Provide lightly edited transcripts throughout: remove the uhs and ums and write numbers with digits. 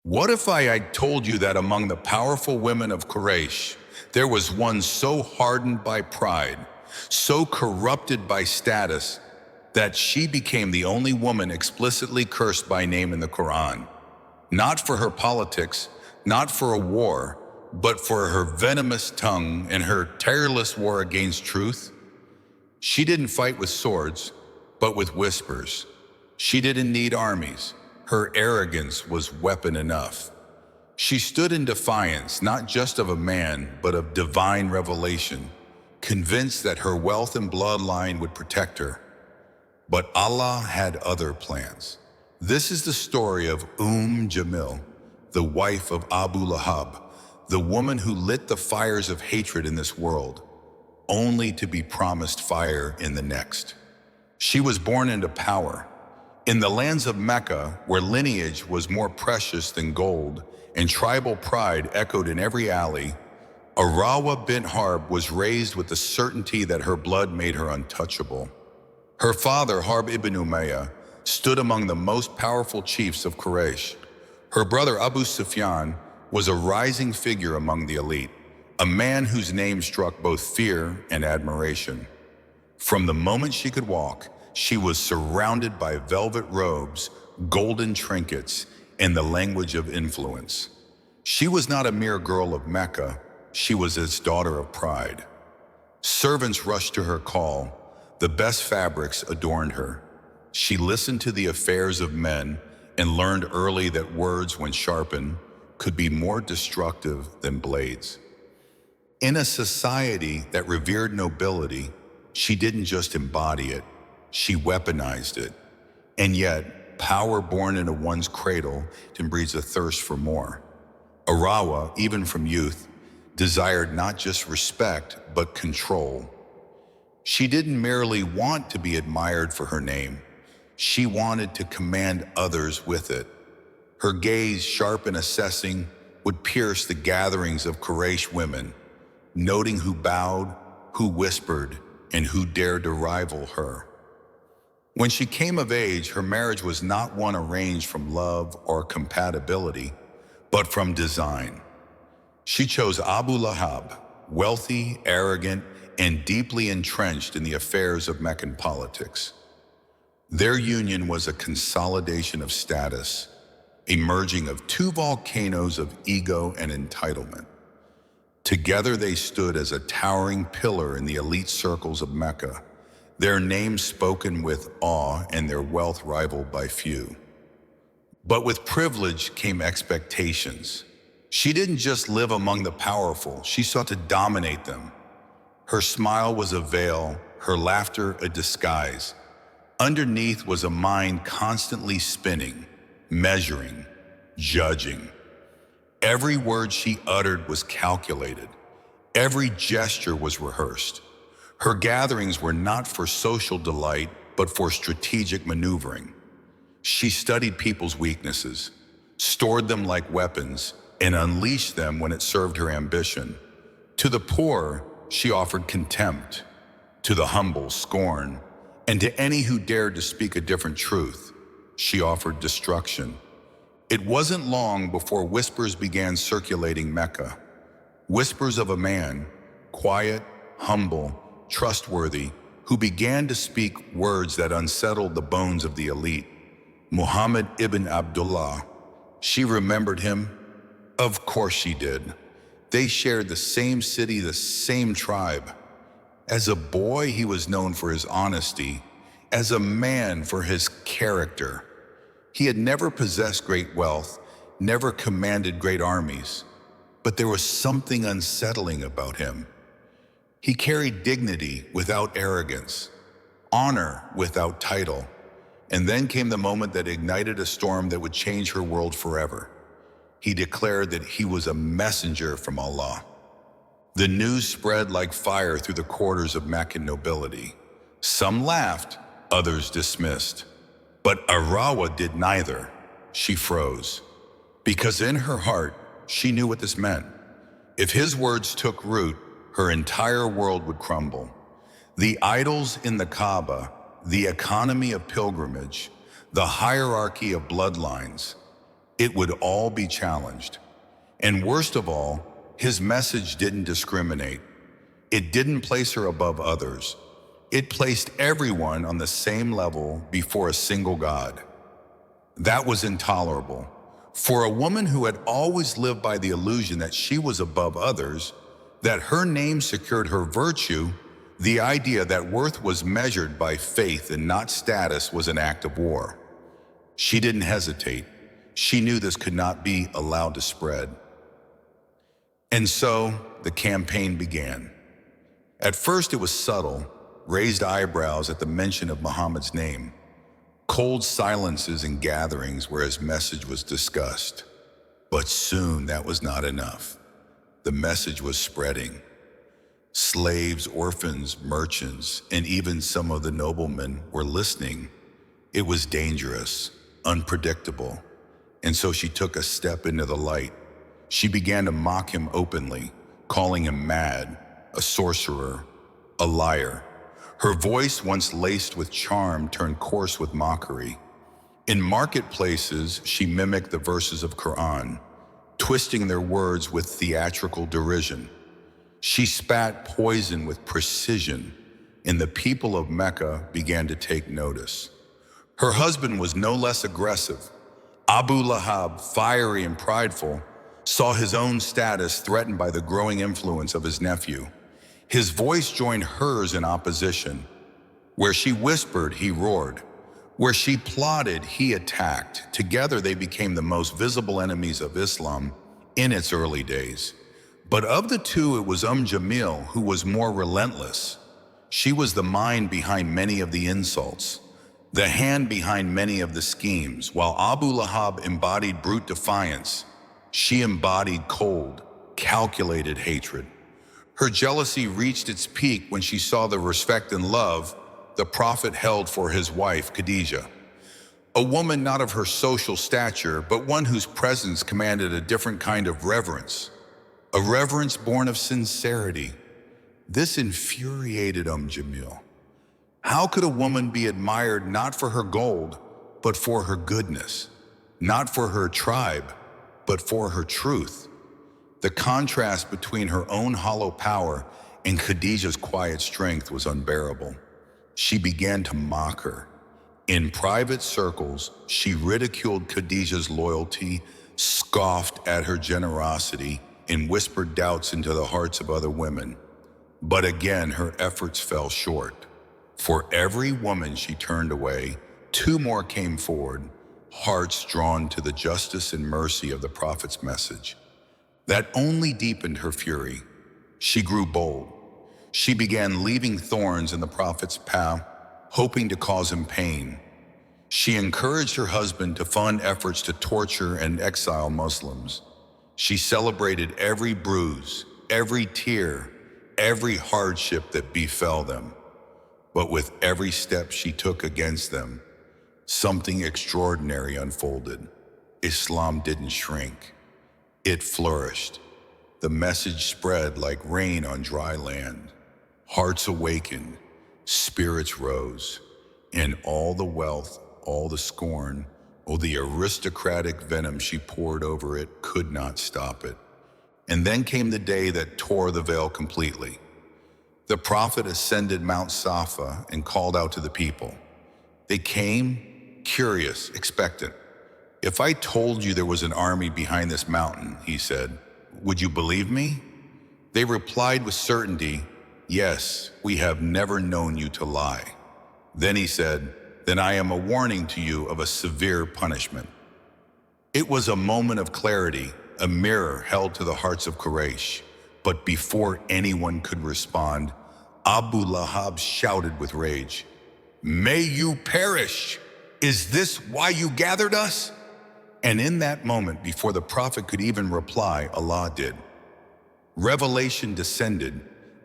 What if I told you that among the powerful women of Quraysh, there was one so hardened by pride, so corrupted by status, that she became the only woman explicitly cursed by name in the Qur'an? Not for her politics, not for a war, but for her venomous tongue and her tireless war against truth. She didn't fight with swords, but with whispers. She didn't need armies. Her arrogance was weapon enough. She stood in defiance not just of a man, but of divine revelation, convinced that her wealth and bloodline would protect her. But Allah had other plans. This is the story of Jamil, the wife of Abu Lahab, the woman who lit the fires of hatred in this world, only to be promised fire in the next. She was born into power. In the lands of Mecca, where lineage was more precious than gold and tribal pride echoed in every alley, Arawa bint Harb was raised with the certainty that her blood made her untouchable. Her father, Harb ibn Umayyah, stood among the most powerful chiefs of Quraysh. Her brother Abu Sufyan was a rising figure among the elite, a man whose name struck both fear and admiration. From the moment she could walk, she was surrounded by velvet robes, golden trinkets, and the language of influence. She was not a mere girl of Mecca, she was its daughter of pride. Servants rushed to her call, the best fabrics adorned her. She listened to the affairs of men and learned early that words, when sharpened, could be more destructive than blades. In a society that revered nobility, she didn't just embody it, she weaponized it. And yet, power born into one's cradle breeds a thirst for more. Arawa, even from youth, desired not just respect, but control. She didn't merely want to be admired for her name. She wanted to command others with it. Her gaze, sharp and assessing, would pierce the gatherings of Quraysh women, noting who bowed, who whispered, and who dared to rival her. When she came of age, her marriage was not one arranged from love or compatibility, but from design. She chose Abu Lahab, wealthy, arrogant, and deeply entrenched in the affairs of Meccan politics. Their union was a consolidation of status, a merging of two volcanoes of ego and entitlement. Together they stood as a towering pillar in the elite circles of Mecca, their names spoken with awe and their wealth rivaled by few. But with privilege came expectations. She didn't just live among the powerful, she sought to dominate them. Her smile was a veil, her laughter a disguise. Underneath was a mind constantly spinning, measuring, judging. Every word she uttered was calculated. Every gesture was rehearsed. Her gatherings were not for social delight, but for strategic maneuvering. She studied people's weaknesses, stored them like weapons, and unleashed them when it served her ambition. To the poor, she offered contempt. To the humble, scorn. And to any who dared to speak a different truth, she offered destruction. It wasn't long before whispers began circulating Mecca. Whispers of a man, quiet, humble, trustworthy, who began to speak words that unsettled the bones of the elite. Muhammad ibn Abdullah. She remembered him? Of course she did. They shared the same city, the same tribe. As a boy, he was known for his honesty. As a man, for his character. He had never possessed great wealth, never commanded great armies. But there was something unsettling about him. He carried dignity without arrogance, honor without title. And then came the moment that ignited a storm that would change her world forever. He declared that he was a messenger from Allah. The news spread like fire through the quarters of Meccan nobility. Some laughed, others dismissed. But Arawa did neither. She froze. Because in her heart, she knew what this meant. If his words took root, her entire world would crumble. The idols in the Kaaba, the economy of pilgrimage, the hierarchy of bloodlines, it would all be challenged. And worst of all, his message didn't discriminate. It didn't place her above others. It placed everyone on the same level before a single God. That was intolerable. For a woman who had always lived by the illusion that she was above others, that her name secured her virtue, the idea that worth was measured by faith and not status was an act of war. She didn't hesitate. She knew this could not be allowed to spread. And so the campaign began. At first it was subtle, raised eyebrows at the mention of Muhammad's name, cold silences in gatherings where his message was discussed. But soon that was not enough. The message was spreading. Slaves, orphans, merchants, and even some of the noblemen were listening. It was dangerous, unpredictable, and so she took a step into the light. She began to mock him openly, calling him mad, a sorcerer, a liar. Her voice, once laced with charm, turned coarse with mockery. In marketplaces, she mimicked the verses of Qur'an, twisting their words with theatrical derision. She spat poison with precision, and the people of Mecca began to take notice. Her husband was no less aggressive. Abu Lahab, fiery and prideful, saw his own status threatened by the growing influence of his nephew. His voice joined hers in opposition. Where she whispered, he roared. Where she plotted, he attacked. Together they became the most visible enemies of Islam in its early days. But of the two, it was Jamil who was more relentless. She was the mind behind many of the insults, the hand behind many of the schemes. While Abu Lahab embodied brute defiance, she embodied cold, calculated hatred. Her jealousy reached its peak when she saw the respect and love the Prophet held for his wife, Khadijah. A woman not of her social stature, but one whose presence commanded a different kind of reverence. A reverence born of sincerity. This infuriated Jamil. How could a woman be admired not for her gold, but for her goodness? Not for her tribe, but for her truth? The contrast between her own hollow power and Khadijah's quiet strength was unbearable. She began to mock her. In private circles, she ridiculed Khadijah's loyalty, scoffed at her generosity, and whispered doubts into the hearts of other women. But again, her efforts fell short. For every woman she turned away, two more came forward, hearts drawn to the justice and mercy of the Prophet's message. That only deepened her fury. She grew bold. She began leaving thorns in the Prophet's path, hoping to cause him pain. She encouraged her husband to fund efforts to torture and exile Muslims. She celebrated every bruise, every tear, every hardship that befell them. But with every step she took against them, something extraordinary unfolded. Islam didn't shrink. It flourished. The message spread like rain on dry land. Hearts awakened, spirits rose, and all the wealth, all the scorn, or the aristocratic venom she poured over it could not stop it. And then came the day that tore the veil completely. The Prophet ascended Mount Safa and called out to the people. They came, curious, expectant. If I told you there was an army behind this mountain, he said, would you believe me? They replied with certainty, yes, we have never known you to lie. Then he said, then I am a warning to you of a severe punishment. It was a moment of clarity, a mirror held to the hearts of Quraysh. But before anyone could respond, Abu Lahab shouted with rage, may you perish! Is this why you gathered us? And in that moment, before the Prophet could even reply, Allah did. Revelation descended,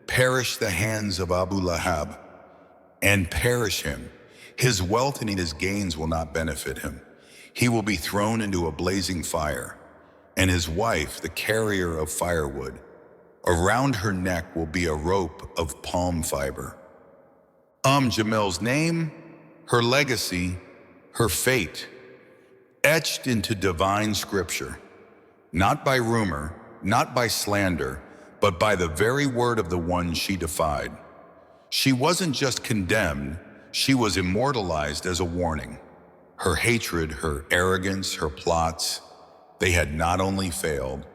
perish the hands of Abu Lahab, and perish him. His wealth and his gains will not benefit him. He will be thrown into a blazing fire, and his wife, the carrier of firewood. Around her neck will be a rope of palm fiber. Jamil's name, her legacy, her fate. etched into divine scripture, not by rumor, not by slander, but by the very word of the one she defied. She wasn't just condemned, she was immortalized as a warning. Her hatred, her arrogance, her plots, they had not only failed,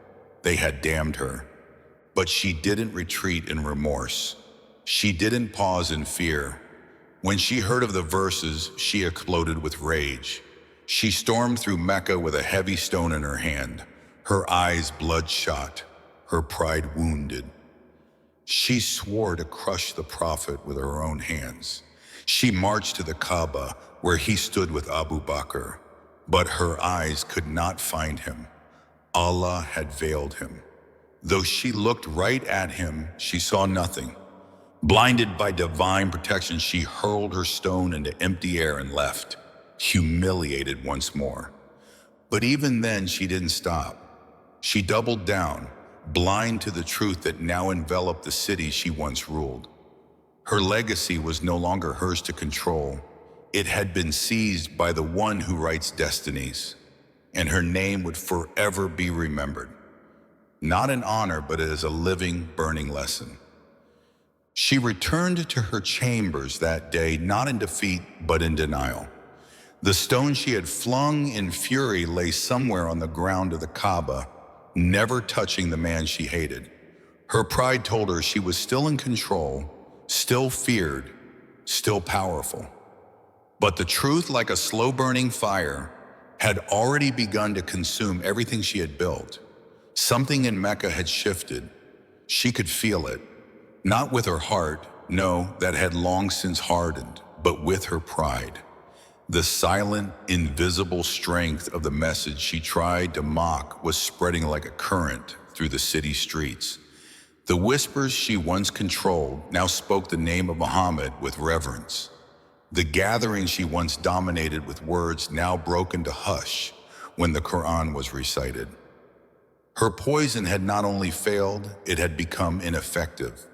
they had damned her. But she didn't retreat in remorse. She didn't pause in fear. When she heard of the verses, she exploded with rage. She stormed through Mecca with a heavy stone in her hand, her eyes bloodshot, her pride wounded. She swore to crush the Prophet with her own hands. She marched to the Kaaba, where he stood with Abu Bakr, but her eyes could not find him. Allah had veiled him. Though she looked right at him, she saw nothing. Blinded by divine protection, she hurled her stone into empty air and left, humiliated once more. But even then, she didn't stop. She doubled down, blind to the truth that now enveloped the city she once ruled. Her legacy was no longer hers to control. It had been seized by the one who writes destinies, and her name would forever be remembered. Not in honor, but as a living, burning lesson. She returned to her chambers that day, not in defeat, but in denial. The stone she had flung in fury lay somewhere on the ground of the Kaaba, never touching the man she hated. Her pride told her she was still in control, still feared, still powerful. But the truth, like a slow-burning fire, had already begun to consume everything she had built. Something in Mecca had shifted. She could feel it. Not with her heart, no, that had long since hardened, but with her pride. The silent, invisible strength of the message she tried to mock was spreading like a current through the city streets. The whispers she once controlled now spoke the name of Muhammad with reverence. The gatherings she once dominated with words now broke into hush when the Qur'an was recited. Her poison had not only failed, it had become ineffective.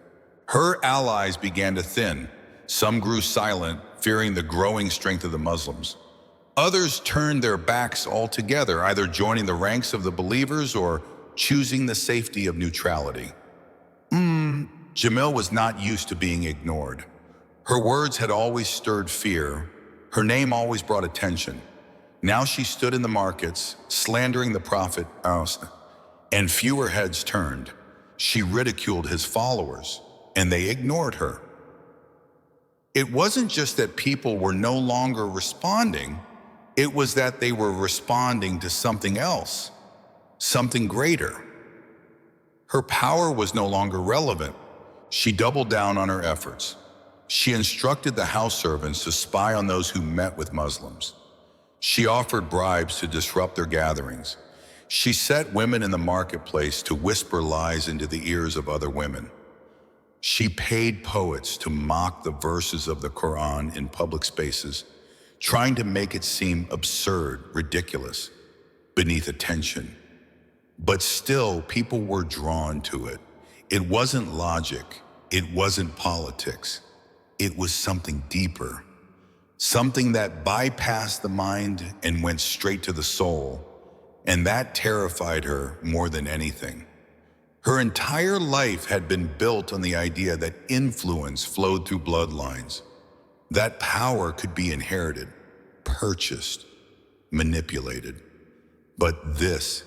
Her allies began to thin. Some grew silent, fearing the growing strength of the Muslims. Others turned their backs altogether, either joining the ranks of the believers or choosing the safety of neutrality. Jamil was not used to being ignored. Her words had always stirred fear. Her name always brought attention. Now she stood in the markets, slandering the Prophet, and fewer heads turned. She ridiculed his followers, and they ignored her. It wasn't just that people were no longer responding, it was that they were responding to something else, something greater. Her power was no longer relevant. She doubled down on her efforts. She instructed the house servants to spy on those who met with Muslims. She offered bribes to disrupt their gatherings. She set women in the marketplace to whisper lies into the ears of other women. She paid poets to mock the verses of the Qur'an in public spaces, trying to make it seem absurd, ridiculous, beneath attention. But still, people were drawn to it. It wasn't logic. It wasn't politics. It was something deeper, something that bypassed the mind and went straight to the soul, and that terrified her more than anything. Her entire life had been built on the idea that influence flowed through bloodlines, that power could be inherited, purchased, manipulated. But this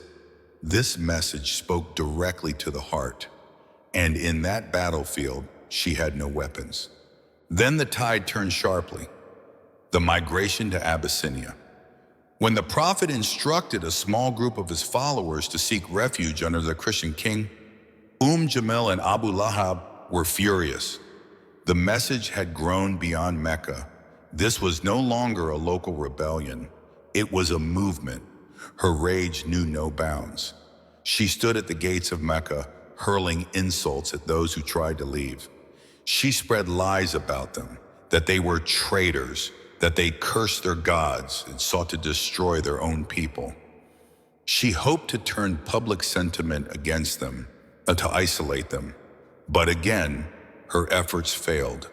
message spoke directly to the heart, and in that battlefield, she had no weapons. Then the tide turned sharply, the migration to Abyssinia. When the Prophet instructed a small group of his followers to seek refuge under the Christian king, Jamil and Abu Lahab were furious. The message had grown beyond Mecca. This was no longer a local rebellion. It was a movement. Her rage knew no bounds. She stood at the gates of Mecca, hurling insults at those who tried to leave. She spread lies about them, that they were traitors, that they cursed their gods and sought to destroy their own people. She hoped to turn public sentiment against them, to isolate them. But again, her efforts failed.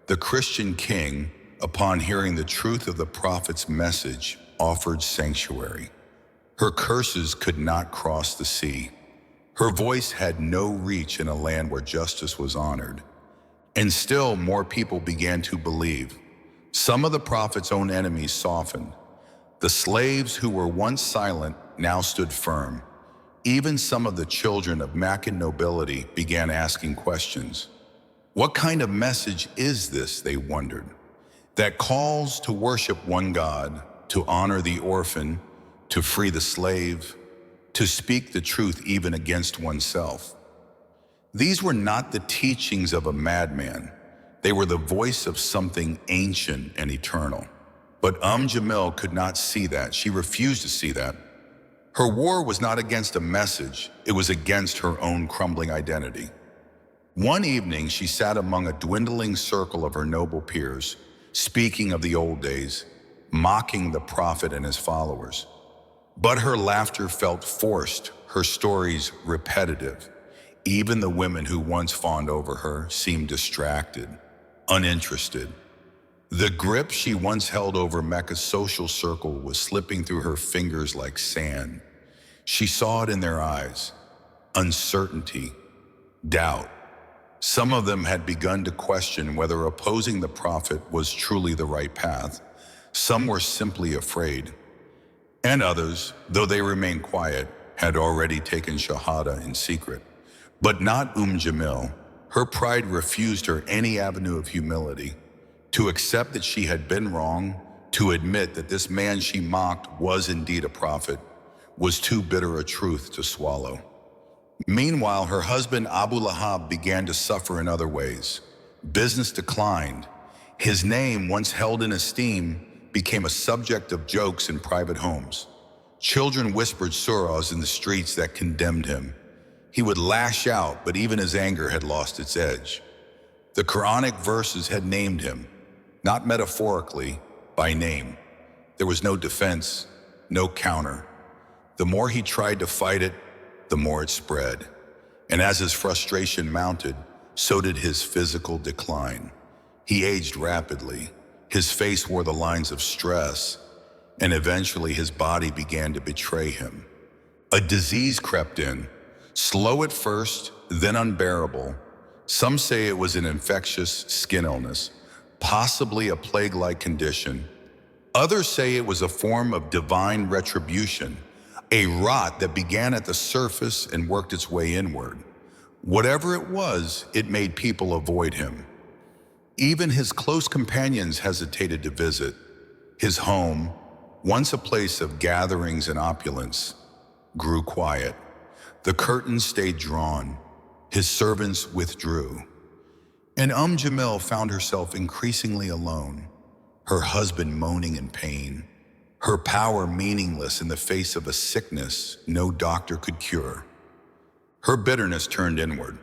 The Christian king, upon hearing the truth of the Prophet's message, offered sanctuary. Her curses could not cross the sea. Her voice had no reach in a land where justice was honored. And still more people began to believe. Some of the prophet's own enemies softened. The slaves who were once silent now stood firm. Even some of the children of Meccan nobility began asking questions. What kind of message is this, they wondered, that calls to worship one God, to honor the orphan, to free the slave, to speak the truth even against oneself? These were not the teachings of a madman. They were the voice of something ancient and eternal. But Jamil could not see that. She refused to see that. Her war was not against a message, it was against her own crumbling identity. One evening, she sat among a dwindling circle of her noble peers, speaking of the old days, mocking the prophet and his followers. But her laughter felt forced, her stories repetitive. Even the women who once fawned over her seemed distracted, uninterested. The grip she once held over Mecca's social circle was slipping through her fingers like sand. She saw it in their eyes, uncertainty, doubt. Some of them had begun to question whether opposing the prophet was truly the right path. Some were simply afraid. And others, though they remained quiet, had already taken Shahada in secret. But not Jamil. Her pride refused her any avenue of humility. To accept that she had been wrong, to admit that this man she mocked was indeed a prophet, was too bitter a truth to swallow. Meanwhile, her husband Abu Lahab began to suffer in other ways. Business declined. His name, once held in esteem, became a subject of jokes in private homes. Children whispered surahs in the streets that condemned him. He would lash out, but even his anger had lost its edge. The Quranic verses had named him, not metaphorically, by name. There was no defense, no counter. The more he tried to fight it, the more it spread. And as his frustration mounted, so did his physical decline. He aged rapidly. His face wore the lines of stress, and eventually his body began to betray him. A disease crept in, slow at first, then unbearable. Some say it was an infectious skin illness, possibly a plague-like condition. Others say it was a form of divine retribution, a rot that began at the surface and worked its way inward. Whatever it was, it made people avoid him. Even his close companions hesitated to visit. His home, once a place of gatherings and opulence, grew quiet. The curtains stayed drawn. His servants withdrew. And Jamil found herself increasingly alone, her husband moaning in pain, her power meaningless in the face of a sickness no doctor could cure. Her bitterness turned inward.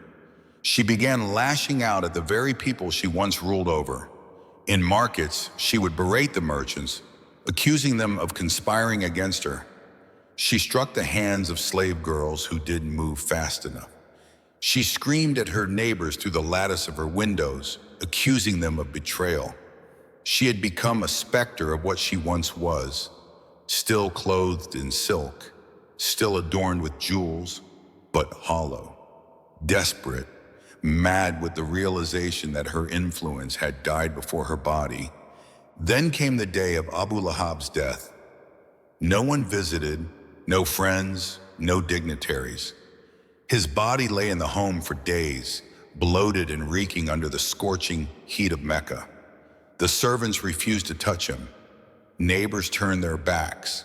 She began lashing out at the very people she once ruled over. In markets, she would berate the merchants, accusing them of conspiring against her. She struck the hands of slave girls who didn't move fast enough. She screamed at her neighbors through the lattice of her windows, accusing them of betrayal. She had become a specter of what she once was, still clothed in silk, still adorned with jewels, but hollow, desperate, mad with the realization that her influence had died before her body. Then came the day of Abu Lahab's death. No one visited, no friends, no dignitaries. His body lay in the home for days, bloated and reeking under the scorching heat of Mecca. The servants refused to touch him. Neighbors turned their backs.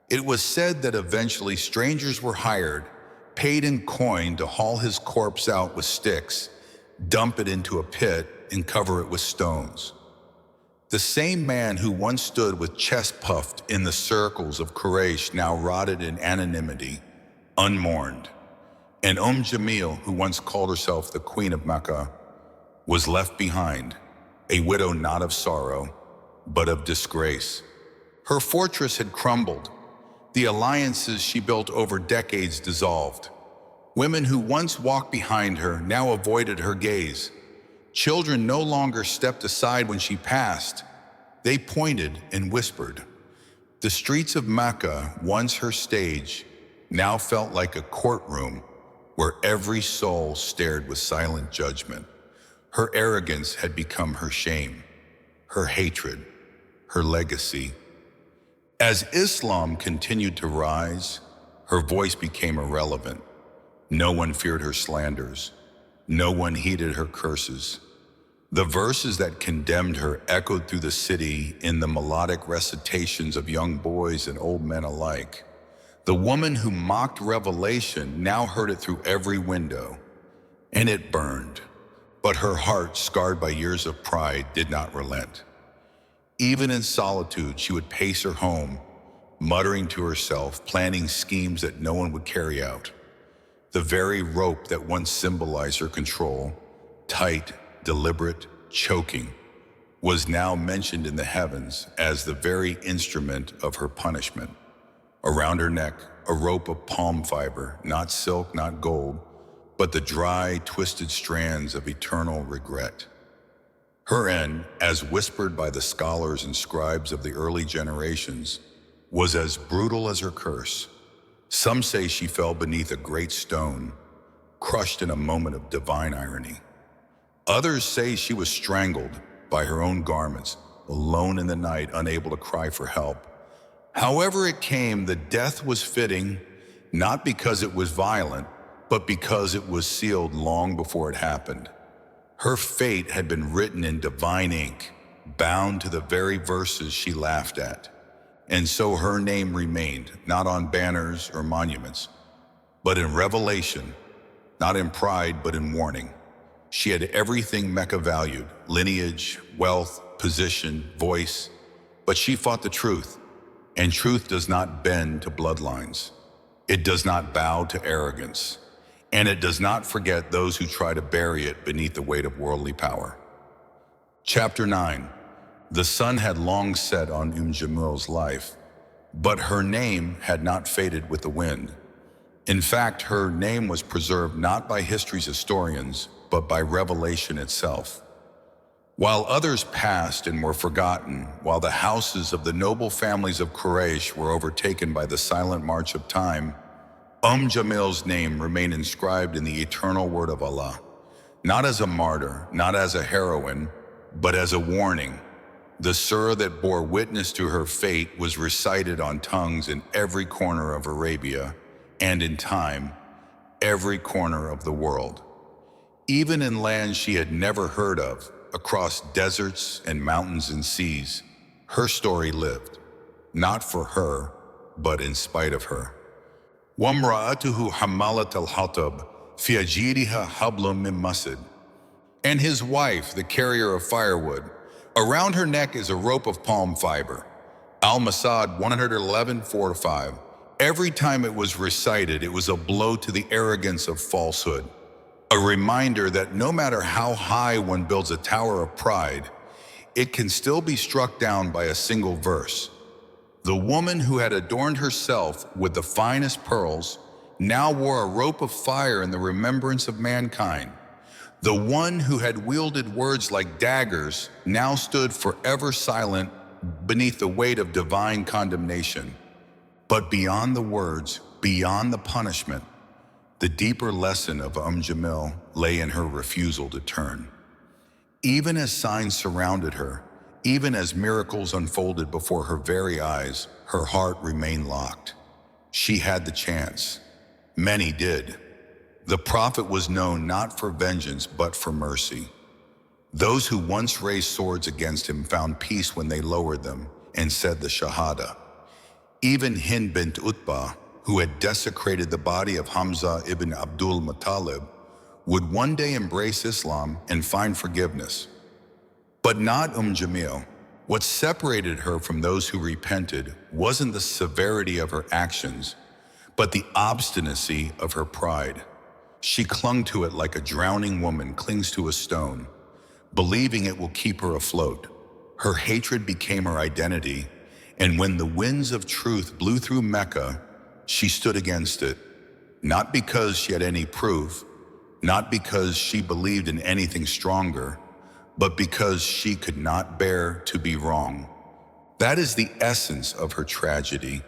It was said that eventually strangers were hired, paid in coin to haul his corpse out with sticks, dump it into a pit, and cover it with stones. The same man who once stood with chest puffed in the circles of Quraysh now rotted in anonymity, unmourned. And Jamil, who once called herself the Queen of Mecca, was left behind, a widow not of sorrow, but of disgrace. Her fortress had crumbled. The alliances she built over decades dissolved. Women who once walked behind her now avoided her gaze. Children no longer stepped aside when she passed. They pointed and whispered. The streets of Mecca, once her stage, now felt like a courtroom where every soul stared with silent judgment. Her arrogance had become her shame, her hatred, her legacy. As Islam continued to rise, her voice became irrelevant. No one feared her slanders. No one heeded her curses. The verses that condemned her echoed through the city in the melodic recitations of young boys and old men alike. The woman who mocked revelation now heard it through every window, and it burned. But her heart, scarred by years of pride, did not relent. Even in solitude, she would pace her home, muttering to herself, planning schemes that no one would carry out. The very rope that once symbolized her control, tight, deliberate, choking, was now mentioned in the heavens as the very instrument of her punishment. Around her neck, a rope of palm fiber, not silk, not gold, but the dry, twisted strands of eternal regret. Her end, as whispered by the scholars and scribes of the early generations, was as brutal as her curse. Some say she fell beneath a great stone, crushed in a moment of divine irony. Others say she was strangled by her own garments, alone in the night, unable to cry for help. However it came, the death was fitting, not because it was violent, but because it was sealed long before it happened. Her fate had been written in divine ink, bound to the very verses she laughed at. And so her name remained, not on banners or monuments, but in revelation, not in pride, but in warning. She had everything Mecca valued: lineage, wealth, position, voice, but she fought the truth, and truth does not bend to bloodlines. It does not bow to arrogance, and it does not forget those who try to bury it beneath the weight of worldly power. Chapter 9. The sun had long set on Jamil's life, but her name had not faded with the wind. In fact, her name was preserved not by history's historians, but by revelation itself. While others passed and were forgotten, while the houses of the noble families of Quraysh were overtaken by the silent march of time, Jamil's name remained inscribed in the eternal word of Allah, not as a martyr, not as a heroine, but as a warning. The surah that bore witness to her fate was recited on tongues in every corner of Arabia, and in time, every corner of the world. Even in lands she had never heard of, across deserts and mountains and seas, her story lived, not for her, but in spite of her. وَامْرَأَتُهُ حَمَّالَةَ الْحَطَبِ فِي جِيدِهَا حَبْلٌ مِّن مَّسَدٍ. And his wife, the carrier of firewood, around her neck is a rope of palm fiber. Al-Masad 111:4-5. Every time it was recited, it was a blow to the arrogance of falsehood. A reminder that no matter how high one builds a tower of pride, it can still be struck down by a single verse. The woman who had adorned herself with the finest pearls now wore a rope of fire in the remembrance of mankind. The one who had wielded words like daggers now stood forever silent beneath the weight of divine condemnation. But beyond the words, beyond the punishment, the deeper lesson of Jamil lay in her refusal to turn. Even as signs surrounded her, even as miracles unfolded before her very eyes, her heart remained locked. She had the chance. Many did. The prophet was known not for vengeance, but for mercy. Those who once raised swords against him found peace when they lowered them and said the Shahada. Even Hind bint Utbah, who had desecrated the body of Hamza ibn Abdul Muttalib, would one day embrace Islam and find forgiveness. But not Jamil. What separated her from those who repented wasn't the severity of her actions, but the obstinacy of her pride. She clung to it like a drowning woman clings to a stone, believing it will keep her afloat. Her hatred became her identity, and when the winds of truth blew through Mecca, she stood against it, not because she had any proof, not because she believed in anything stronger, but because she could not bear to be wrong. That is the essence of her tragedy.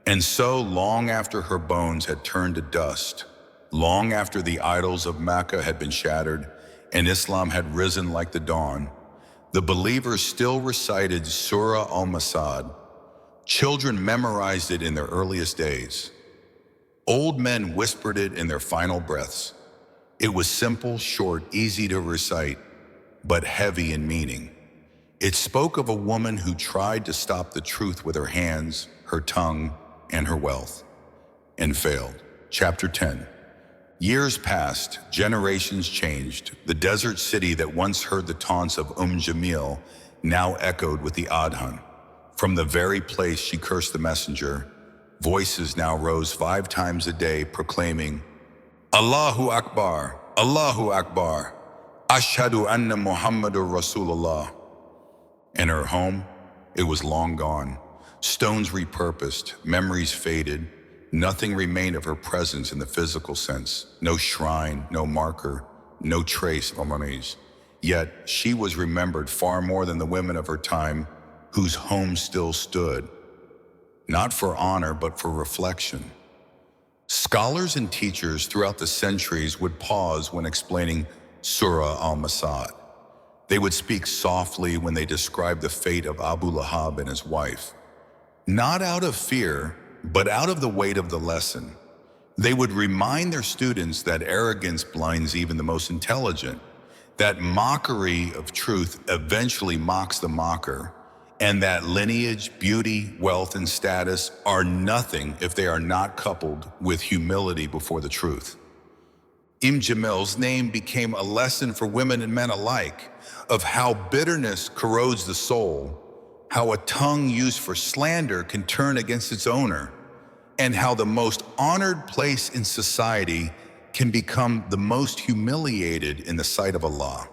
And so, long after her bones had turned to dust, long after the idols of Mecca had been shattered and Islam had risen like the dawn, the believers still recited Surah Al-Masad. Children memorized it in their earliest days. Old men whispered it in their final breaths. It was simple, short, easy to recite, but heavy in meaning. It spoke of a woman who tried to stop the truth with her hands, her tongue, and her wealth, and failed. Chapter 10. Years passed, generations changed. The desert city that once heard the taunts of Jamil now echoed with the Adhan. From the very place she cursed the messenger, voices now rose 5 times a day proclaiming, Allahu Akbar, Allahu Akbar, Ashhadu anna Muhammadur Rasulullah. And her home, it was long gone. Stones repurposed, memories faded. Nothing remained of her presence in the physical sense. No shrine, no marker, no trace of Amanis. Yet she was remembered far more than the women of her time whose home still stood, not for honor, but for reflection. Scholars and teachers throughout the centuries would pause when explaining Surah Al-Masad. They would speak softly when they described the fate of Abu Lahab and his wife, not out of fear, but out of the weight of the lesson. They would remind their students that arrogance blinds even the most intelligent, that mockery of truth eventually mocks the mocker, and that lineage, beauty, wealth, and status are nothing if they are not coupled with humility before the truth. Umm Jamil's name became a lesson for women and men alike of how bitterness corrodes the soul, how a tongue used for slander can turn against its owner, and how the most honored place in society can become the most humiliated in the sight of Allah.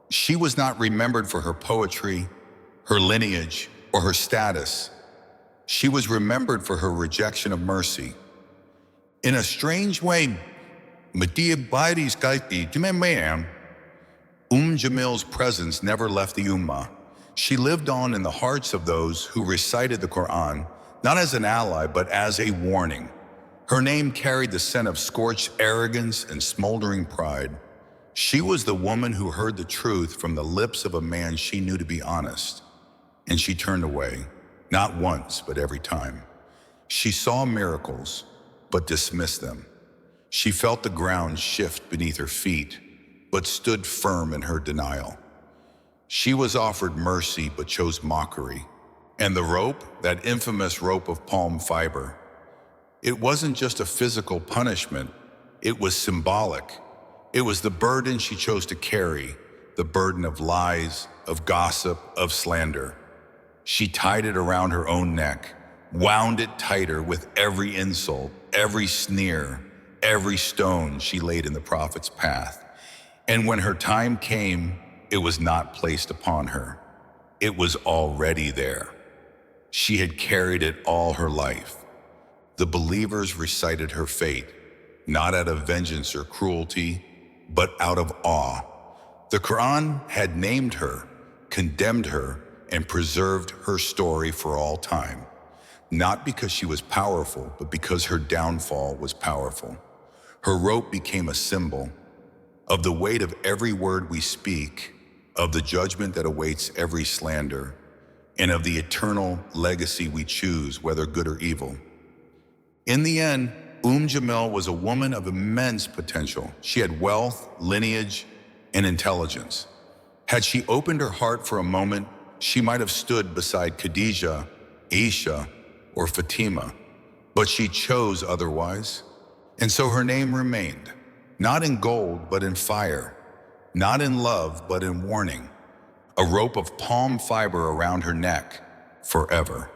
She was not remembered for her poetry, her lineage, or her status. She was remembered for her rejection of mercy. In a strange way, Jamil's presence never left the Ummah. She lived on in the hearts of those who recited the Qur'an, not as an ally, but as a warning. Her name carried the scent of scorched arrogance and smoldering pride. She was the woman who heard the truth from the lips of a man she knew to be honest. And she turned away, not once, but every time. She saw miracles, but dismissed them. She felt the ground shift beneath her feet, but stood firm in her denial. She was offered mercy, but chose mockery. And the rope, that infamous rope of palm fiber, it wasn't just a physical punishment, it was symbolic. It was the burden she chose to carry, the burden of lies, of gossip, of slander. She tied it around her own neck, wound it tighter with every insult, every sneer, every stone she laid in the prophet's path. And when her time came, it was not placed upon her. It was already there. She had carried it all her life. The believers recited her fate, not out of vengeance or cruelty, but out of awe. The Qur'an had named her, condemned her, and preserved her story for all time, not because she was powerful, but because her downfall was powerful. Her rope became a symbol of the weight of every word we speak, of the judgment that awaits every slander, and of the eternal legacy we choose, whether good or evil. In the end, Jamil was a woman of immense potential. She had wealth, lineage, and intelligence. Had she opened her heart for a moment, she might have stood beside Khadijah, Aisha, or Fatima, but she chose otherwise. And so her name remained, not in gold, but in fire, not in love, but in warning, a rope of palm fiber around her neck forever.